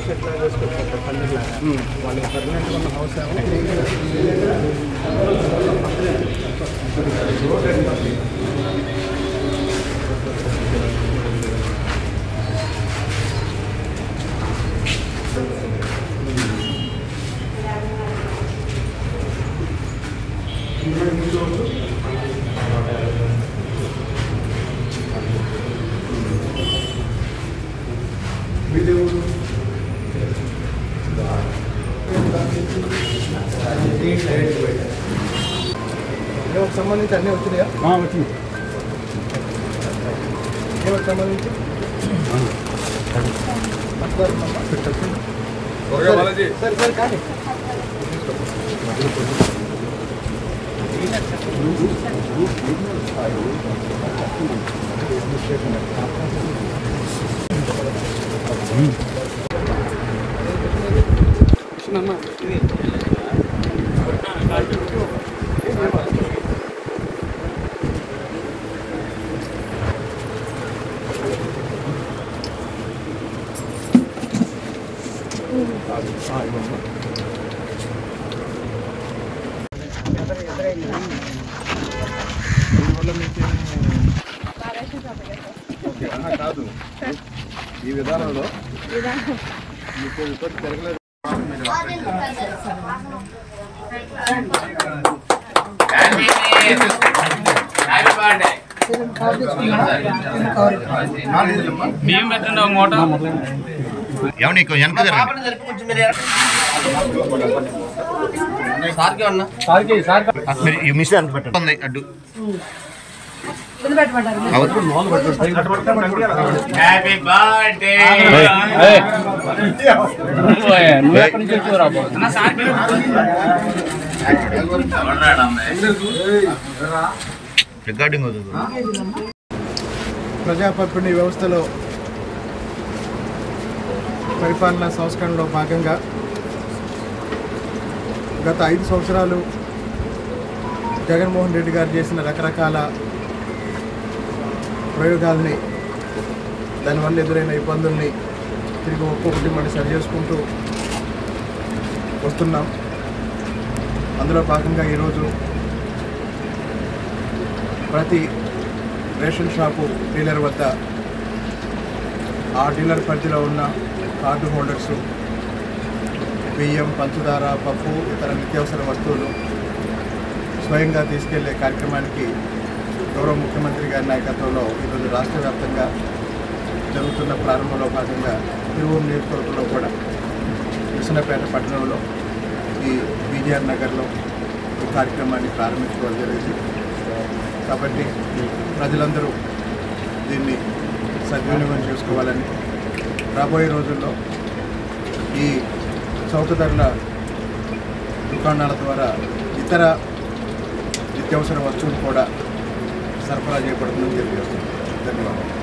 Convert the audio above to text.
Shed లాగా వేసుకొచ్చారు పందిలాగా వాళ్ళు పర్మనెంట్గా ఉన్న హౌస్ సంబంధించి అన్నీ వచ్చినాయా? వచ్చింది. ఏమకి సంబంధించి సరే సరే కానీ కాదు ఈ విధానంలో మీకు ఇప్పటి జరగలేదు. నీకు వెనక ఈ మిషన్ ఎంత పెట్టండి అడ్డు హ్యాపీ బర్త్డే రికార్డింగ్ ప్రజాపంపిణీ వ్యవస్థలో పరిపాలనా సంస్కరణలో భాగంగా గత 5 సంవత్సరాలు జగన్మోహన్ రెడ్డి గారు చేసిన రకరకాల ప్రయోగాల్ని దానివల్ల ఎదురైన ఇబ్బందుల్ని తిరిగి ఒక్కొక్కటి మనం సరి చేసుకుంటూ వస్తున్నాం. అందులో భాగంగా ఈరోజు ప్రతి రేషన్ షాపు డీలర్ వద్ద ఆ డీలర్ పరిధిలో ఉన్న కార్డు హోల్డర్సు బియ్యం, పంచదార, పప్పు, ఇతర నిత్యావసర వస్తువులు స్వయంగా తీసుకెళ్లే కార్యక్రమానికి గౌరవ ముఖ్యమంత్రి గారి నాయకత్వంలో ఈరోజు రాష్ట్ర వ్యాప్తంగా జరుగుతున్న ప్రారంభంలో భాగంగా తిరువూరు నియోజకవర్గంలో కూడా కృష్ణపేట పట్టణంలో ఈ బీజీఆర్ నగర్లో ఈ కార్యక్రమాన్ని ప్రారంభించుకోవడం జరిగింది. కాబట్టి ప్రజలందరూ దీన్ని సద్వినియోగం చేసుకోవాలని, రాబోయే రోజుల్లో ఈ చౌక ధరల దుకాణాల ద్వారా ఇతర నిత్యావసర వస్తువులు కూడా సరఫరా చేయబడుతుందని తెలియజేస్తున్నాను. ధన్యవాదాలు.